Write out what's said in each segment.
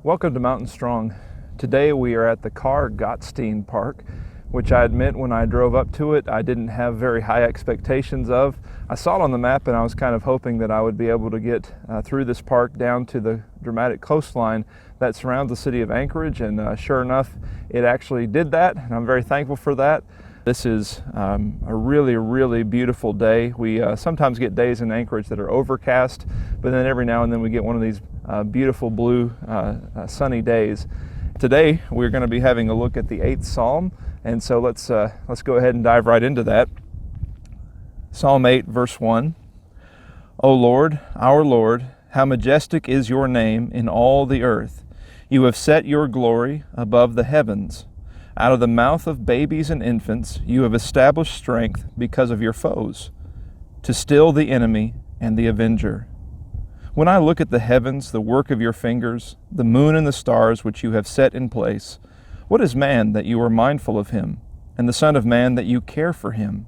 Welcome to Mountain Strong. Today we are at the Gottstein Park, which I admit when I drove up to it I didn't have very high expectations of. I saw it on the map and I was kind of hoping that I would be able to get through this park down to the dramatic coastline that surrounds the city of Anchorage, and sure enough it actually did that, and I'm very thankful for that. This is a really beautiful day. We sometimes get days in Anchorage that are overcast, but then every now and then we get one of these beautiful blue sunny days. Today we're going to be having a look at the 8th Psalm, and so let's go ahead and dive right into that. Psalm 8, verse 1. O Lord, our Lord, how majestic is your name in all the earth. You have set your glory above the heavens. Out of the mouth of babies and infants you have established strength because of your foes, to still the enemy and the avenger. When I look at the heavens, the work of your fingers, the moon and the stars which you have set in place, what is man that you are mindful of him, and the son of man that you care for him?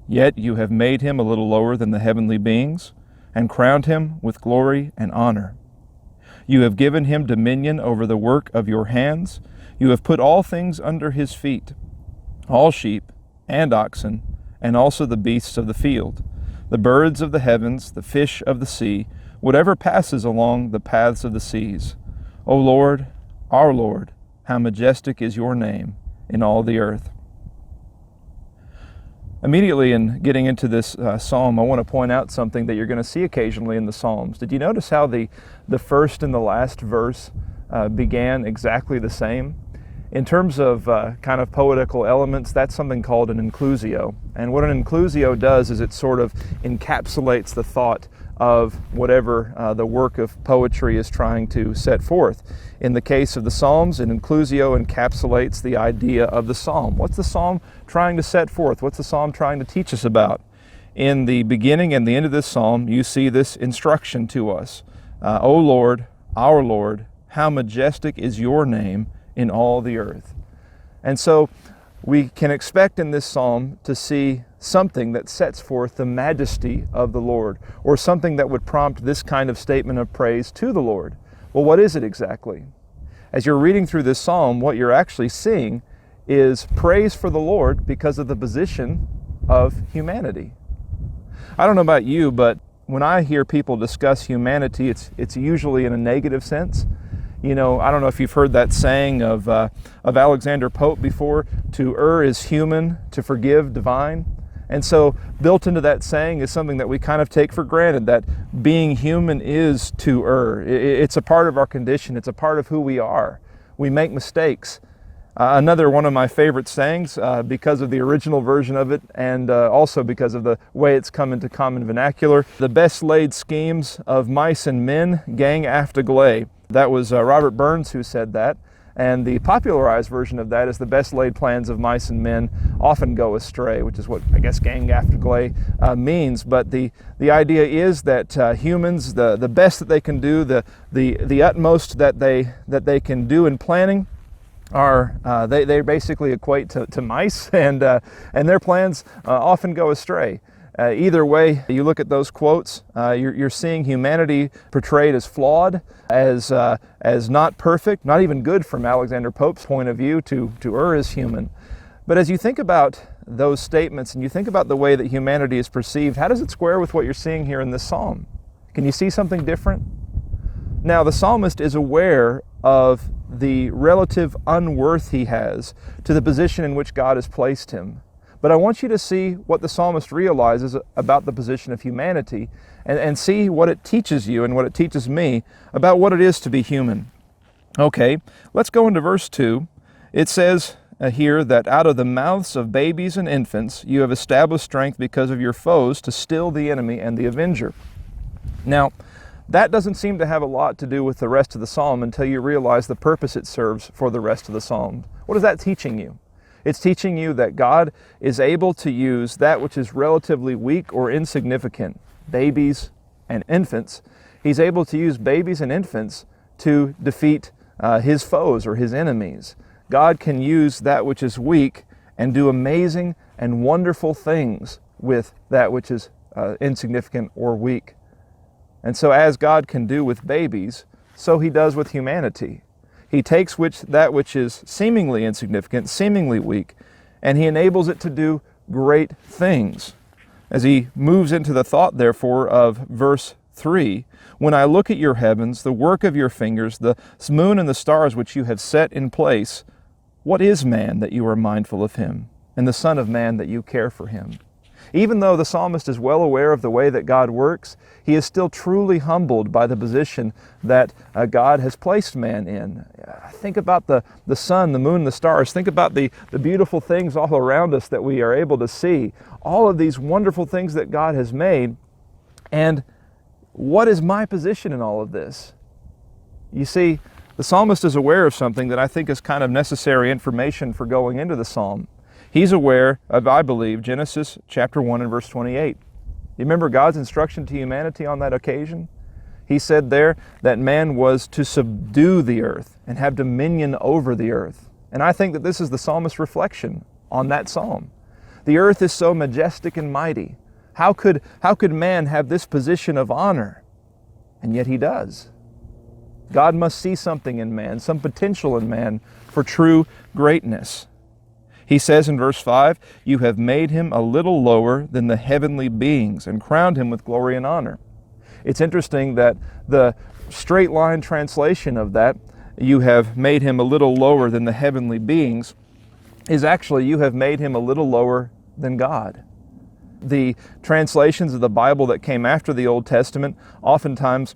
Yet you have made him a little lower than the heavenly beings, and crowned him with glory and honor. You have given him dominion over the work of your hands. You have put all things under his feet, all sheep and oxen, and also the beasts of the field, the birds of the heavens, the fish of the sea, whatever passes along the paths of the seas. O Lord, our Lord, how majestic is your name in all the earth. Immediately in getting into this psalm, I want to point out something that you're going to see occasionally in the Psalms. Did you notice how the first and the last verse began exactly the same? In terms of kind of poetical elements, that's something called an inclusio. And what an inclusio does is it sort of encapsulates the thought of whatever the work of poetry is trying to set forth. In the case of the Psalms, an inclusio encapsulates the idea of the psalm. What's the psalm trying to set forth? What's the psalm trying to teach us about? In the beginning and the end of this psalm, you see this instruction to us. O Lord, our Lord, how majestic is your name in all the earth. And so we can expect in this psalm to see something that sets forth the majesty of the Lord, or something that would prompt this kind of statement of praise to the Lord. Well, what is it exactly? As you're reading through this psalm, what you're actually seeing is praise for the Lord because of the position of humanity. I don't know about you, but when I hear people discuss humanity, it's usually in a negative sense. You know, I don't know if you've heard that saying of Alexander Pope before, to err is human, to forgive divine. And so built into that saying is something that we kind of take for granted, that being human is to err. It's a part of our condition. It's a part of who we are. We make mistakes. Another one of my favorite sayings, because of the original version of it and also because of the way it's come into common vernacular, the best laid schemes of mice and men gang after gley. That was Robert Burns who said that, and the popularized version of that is the best laid plans of mice and men often go astray, which is what I guess gang after gley means. But the idea is that humans, the best that they can do, the utmost that they can do in planning, are they basically equate to mice, and their plans often go astray. Either way you look at those quotes, you're seeing humanity portrayed as flawed, as not perfect, not even good from Alexander Pope's point of view, to err as human. But as you think about those statements and you think about the way that humanity is perceived, how does it square with what you're seeing here in this psalm? Can you see something different? Now, the psalmist is aware of the relative unworth he has to the position in which God has placed him. But I want you to see what the psalmist realizes about the position of humanity, and see what it teaches you and what it teaches me about what it is to be human. Okay, let's go into verse 2. It says here that out of the mouths of babies and infants you have established strength because of your foes, to still the enemy and the avenger. Now, that doesn't seem to have a lot to do with the rest of the psalm until you realize the purpose it serves for the rest of the psalm. What is that teaching you? It's teaching you that God is able to use that which is relatively weak or insignificant, babies and infants. He's able to use babies and infants to defeat his foes or his enemies. God can use that which is weak and do amazing and wonderful things with that which is insignificant or weak. And so as God can do with babies, so he does with humanity. He takes that which is seemingly insignificant, seemingly weak, and he enables it to do great things. As he moves into the thought, therefore, of verse 3, when I look at your heavens, the work of your fingers, the moon and the stars which you have set in place, what is man that you are mindful of him, and the Son of Man that you care for him? Even though the psalmist is well aware of the way that God works, he is still truly humbled by the position that God has placed man in. Think about the sun, the moon, the stars. Think about the beautiful things all around us that we are able to see. All of these wonderful things that God has made. And what is my position in all of this? You see, the psalmist is aware of something that I think is kind of necessary information for going into the psalm. He's aware of, I believe, Genesis chapter 1 and verse 28. You remember God's instruction to humanity on that occasion? He said there that man was to subdue the earth and have dominion over the earth. And I think that this is the psalmist's reflection on that psalm. The earth is so majestic and mighty. How could man have this position of honor? And yet he does. God must see something in man, some potential in man for true greatness. He says in verse 5, you have made him a little lower than the heavenly beings and crowned him with glory and honor. It's interesting that the straight line translation of that, you have made him a little lower than the heavenly beings, is actually you have made him a little lower than God. The translations of the Bible that came after the Old Testament oftentimes,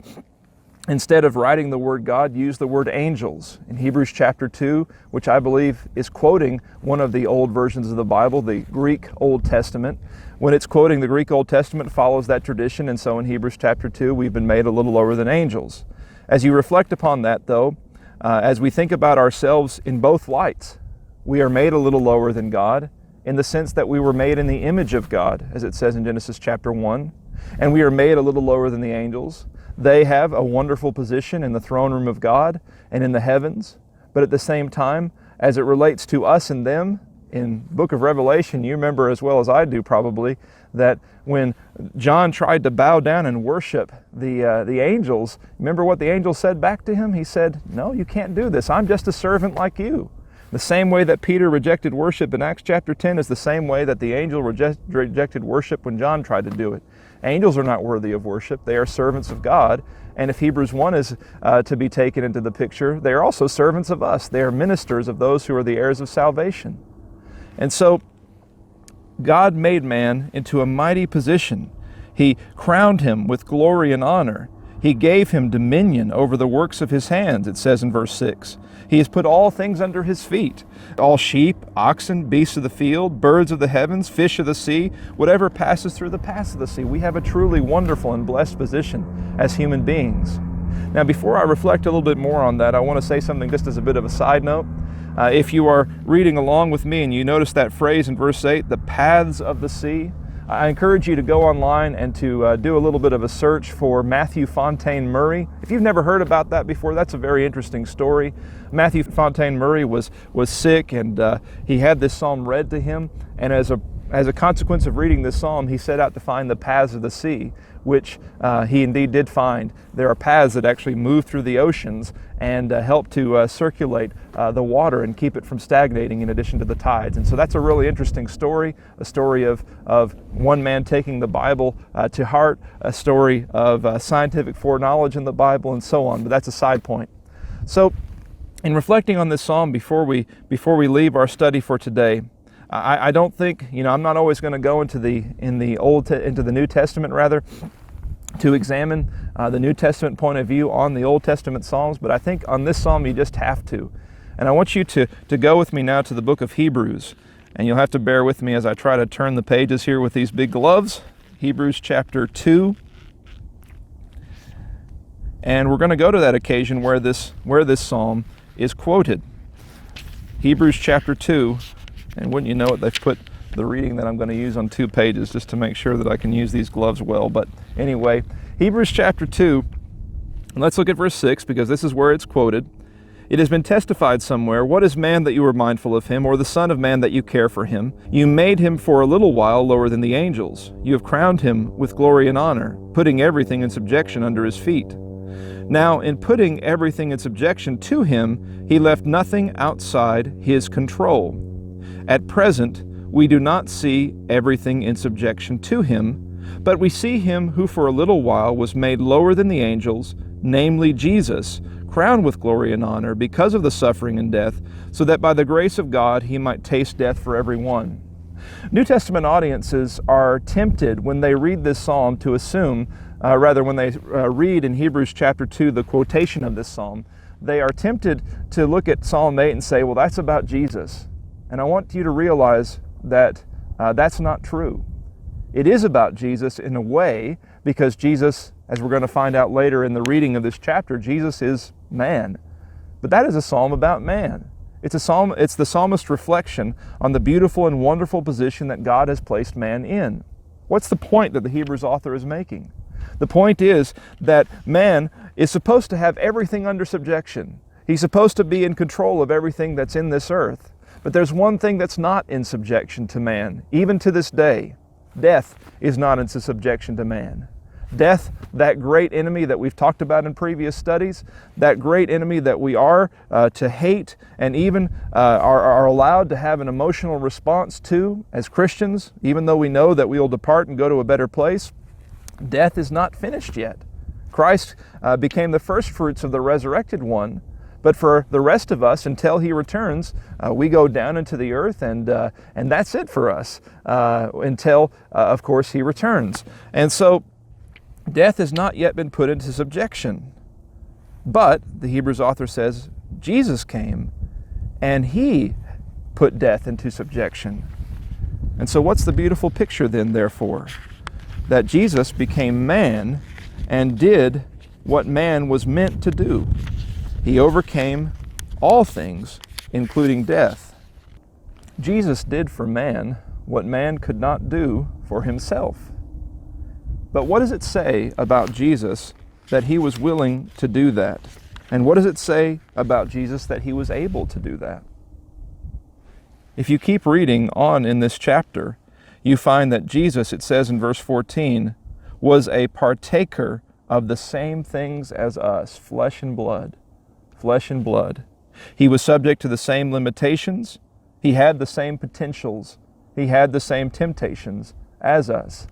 instead of writing the word God, use the word angels. In Hebrews chapter 2, which I believe is quoting one of the old versions of the Bible, the Greek Old Testament. When it's quoting the Greek Old Testament, follows that tradition, and so in Hebrews chapter 2, we've been made a little lower than angels. As you reflect upon that, though, as we think about ourselves in both lights, we are made a little lower than God in the sense that we were made in the image of God, as it says in Genesis chapter 1, and we are made a little lower than the angels. They have a wonderful position in the throne room of God and in the heavens. But at the same time, as it relates to us and them, in the book of Revelation, you remember as well as I do probably, that when John tried to bow down and worship the angels, remember what the angel said back to him? He said, no, you can't do this. I'm just a servant like you. The same way that Peter rejected worship in Acts chapter 10 is the same way that the angel rejected worship when John tried to do it. Angels are not worthy of worship. They are servants of God. And if Hebrews 1 is to be taken into the picture, they are also servants of us. They are ministers of those who are the heirs of salvation. And so God made man into a mighty position. He crowned him with glory and honor. He gave him dominion over the works of his hands, it says in verse 6. He has put all things under his feet, all sheep, oxen, beasts of the field, birds of the heavens, fish of the sea, whatever passes through the paths of the sea. We have a truly wonderful and blessed position as human beings. Now, before I reflect a little bit more on that, I want to say something just as a bit of a side note. If you are reading along with me and you notice that phrase in verse 8, the paths of the sea, I encourage you to go online and to do a little bit of a search for Matthew Fontaine Murray. If you've never heard about that before, that's a very interesting story. Matthew Fontaine Murray was sick, and he had this psalm read to him, and as a consequence of reading this psalm, he set out to find the paths of the sea, which he indeed did find. There are paths that actually move through the oceans and help to circulate the water and keep it from stagnating in addition to the tides. And so that's a really interesting story, a story of one man taking the Bible to heart, a story of scientific foreknowledge in the Bible, and so on. But that's a side point. So in reflecting on this psalm before we leave our study for today, I don't think, I'm not always going to go into the New Testament rather, to examine the New Testament point of view on the Old Testament Psalms, but I think on this psalm you just have to. And I want you to go with me now to the book of Hebrews, and you'll have to bear with me as I try to turn the pages here with these big gloves. Hebrews chapter 2. And we're going to go to that occasion where this psalm is quoted. Hebrews chapter 2. And wouldn't you know it, they've put the reading that I'm going to use on 2 pages just to make sure that I can use these gloves well. But anyway, Hebrews chapter 2, and let's look at verse 6 because this is where it's quoted. It has been testified somewhere, what is man that you are mindful of him, or the son of man that you care for him? You made him for a little while lower than the angels. You have crowned him with glory and honor, putting everything in subjection under his feet. Now, in putting everything in subjection to him, he left nothing outside his control. At present, we do not see everything in subjection to him, but we see him who for a little while was made lower than the angels, namely Jesus, crowned with glory and honor because of the suffering and death, so that by the grace of God he might taste death for every one. New Testament audiences are tempted when they read this psalm to assume, when they read in Hebrews chapter 2 the quotation of this psalm, they are tempted to look at Psalm 8 and say, well, that's about Jesus. And I want you to realize that that's not true. It is about Jesus in a way, because Jesus, as we're going to find out later in the reading of this chapter, Jesus is man. But that is a psalm about man. It's the psalmist's reflection on the beautiful and wonderful position that God has placed man in. What's the point that the Hebrews author is making? The point is that man is supposed to have everything under subjection. He's supposed to be in control of everything that's in this earth. But there's one thing that's not in subjection to man, even to this day. Death is not in subjection to man. Death, that great enemy that we've talked about in previous studies, that great enemy that we are to hate and even are allowed to have an emotional response to as Christians, even though we know that we will depart and go to a better place, death is not finished yet. Christ became the first fruits of the resurrected one, but for the rest of us, until he returns, we go down into the earth, and that's it for us until, of course, he returns. And so death has not yet been put into subjection. But, the Hebrews author says, Jesus came, and he put death into subjection. And so what's the beautiful picture then, therefore? That Jesus became man and did what man was meant to do. He overcame all things, including death. Jesus did for man what man could not do for himself. But what does it say about Jesus that he was willing to do that? And what does it say about Jesus that he was able to do that? If you keep reading on in this chapter, you find that Jesus, it says in verse 14, was a partaker of the same things as us, flesh and blood. Flesh and blood. He was subject to the same limitations. He had the same potentials. He had the same temptations as us.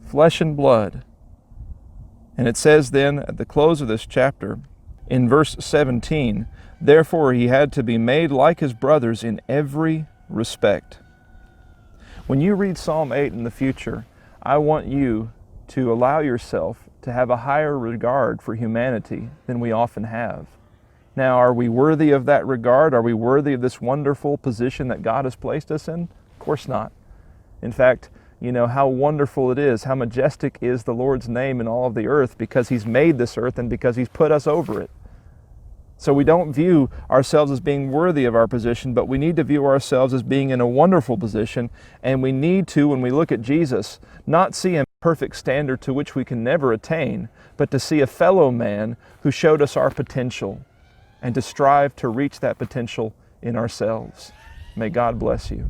Flesh and blood. And it says then at the close of this chapter, in verse 17, therefore he had to be made like his brothers in every respect. When you read Psalm 8 in the future, I want you to allow yourself to have a higher regard for humanity than we often have. Now, are we worthy of that regard? Are we worthy of this wonderful position that God has placed us in? Of course not. In fact, you know how wonderful it is, how majestic is the Lord's name in all of the earth, because he's made this earth and because he's put us over it. So we don't view ourselves as being worthy of our position, but we need to view ourselves as being in a wonderful position, and we need to, when we look at Jesus, not see a perfect standard to which we can never attain, but to see a fellow man who showed us our potential, and to strive to reach that potential in ourselves. May God bless you.